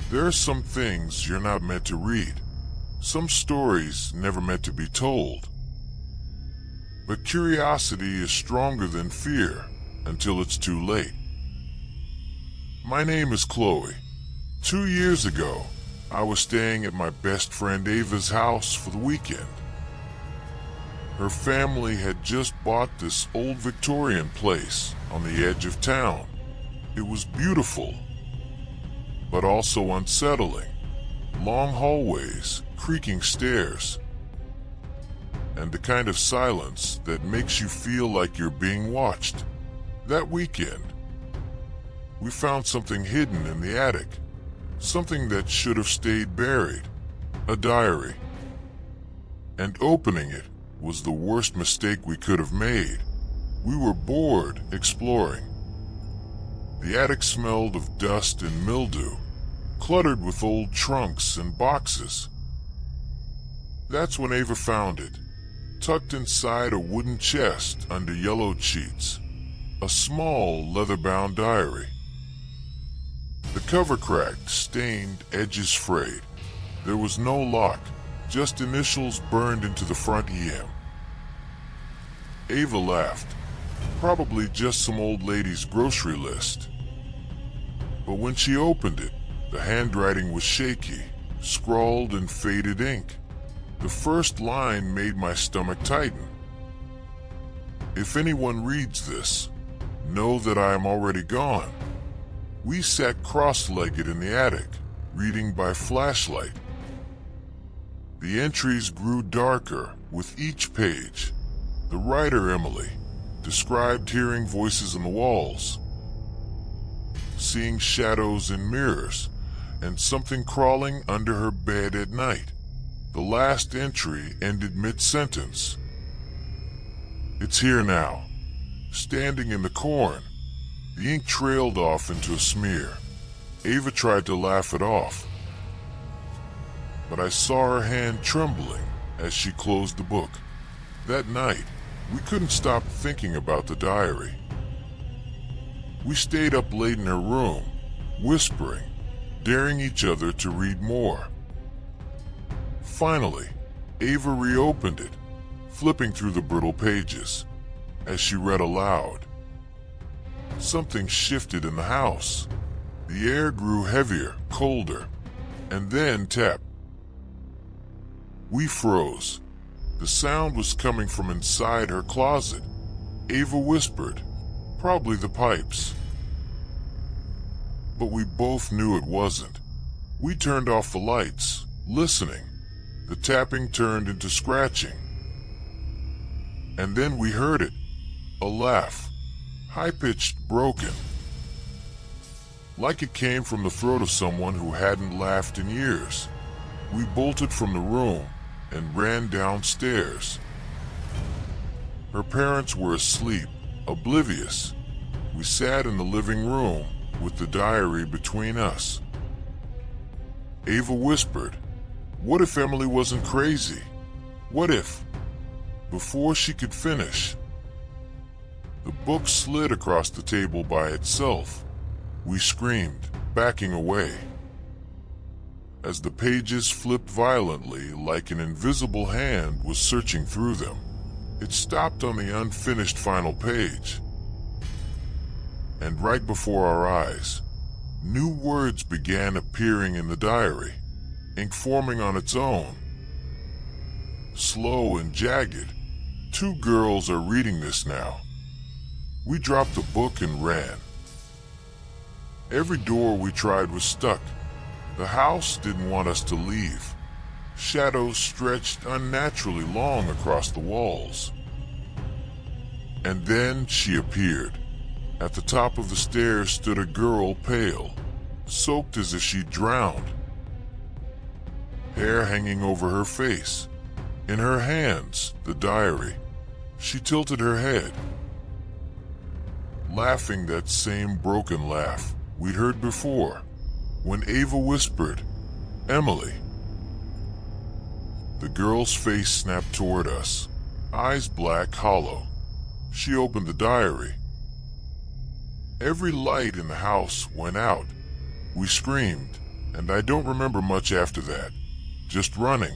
There are some things you're not meant to read, some stories never meant to be told. But curiosity is stronger than fear until it's too late. My name is Chloe. 2 years ago, I was staying at my best friend Ava's house for the weekend. Her family had just bought this old Victorian place on the edge of town. It was beautiful, but also unsettling. Long hallways, creaking stairs, and the kind of silence that makes you feel like you're being watched. That weekend, we found something hidden in the attic, something that should have stayed buried, a diary. And opening it was the worst mistake we could have made. We were bored exploring. The attic smelled of dust and mildew, cluttered with old trunks and boxes. That's when Ava found it, tucked inside a wooden chest under yellowed sheets, a small leather-bound diary. The cover cracked, stained, edges frayed. There was no lock, just initials burned into the front EM. Ava laughed. Probably just some old lady's grocery list. But when she opened it, the handwriting was shaky, scrawled in faded ink. The first line made my stomach tighten. If anyone reads this, know that I am already gone. We sat cross-legged in the attic, reading by flashlight. The entries grew darker with each page. The writer, Emily, described hearing voices in the walls, seeing shadows in mirrors, and something crawling under her bed at night. The last entry ended mid-sentence. It's here now, standing in the corn. The ink trailed off into a smear. Ava tried to laugh it off, but I saw her hand trembling as she closed the book. That night, we couldn't stop thinking about the diary. We stayed up late in her room, whispering, daring each other to read more. Finally, Ava reopened it, flipping through the brittle pages. As she read aloud, something shifted in the house. The air grew heavier, colder, and then tap. We froze. The sound was coming from inside her closet. Ava whispered, "Probably the pipes." But we both knew it wasn't. We turned off the lights, listening. The tapping turned into scratching. And then we heard it. A laugh, high-pitched, broken, like it came from the throat of someone who hadn't laughed in years. We bolted from the room and ran downstairs. Her parents were asleep, oblivious. We sat in the living room with the diary between us. Ava whispered, "What if Emily wasn't crazy? What if?" Before she could finish, the book slid across the table by itself. We screamed, backing away. As the pages flipped violently like an invisible hand was searching through them, it stopped on the unfinished final page. And right before our eyes, new words began appearing in the diary, ink forming on its own. Slow and jagged. "Two girls are reading this now." We dropped the book and ran. Every door we tried was stuck. The house didn't want us to leave. Shadows stretched unnaturally long across the walls. And then she appeared. At the top of the stairs stood a girl, pale, soaked as if she'd drowned. Hair hanging over her face. In her hands, the diary. She tilted her head, laughing that same broken laugh we'd heard before, when Ava whispered, "Emily." The girl's face snapped toward us, eyes black, hollow. She opened the diary. Every light in the house went out. We screamed, and I don't remember much after that, just running.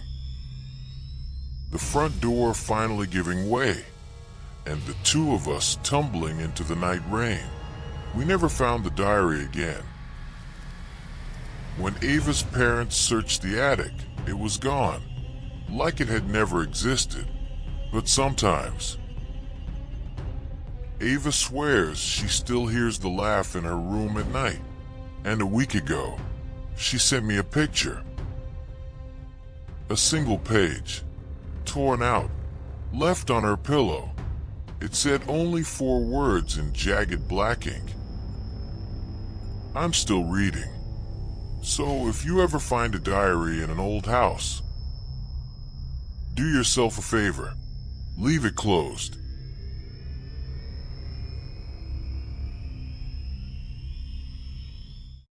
The front door finally giving way, and the two of us tumbling into the night rain. We never found the diary again. When Ava's parents searched the attic, it was gone, like it had never existed. But sometimes, Ava swears she still hears the laugh in her room at night. And a week ago, she sent me a picture. A single page, torn out, left on her pillow. It said only 4 words in jagged black ink. I'm still reading. So if you ever find a diary in an old house, do yourself a favor. Leave it closed.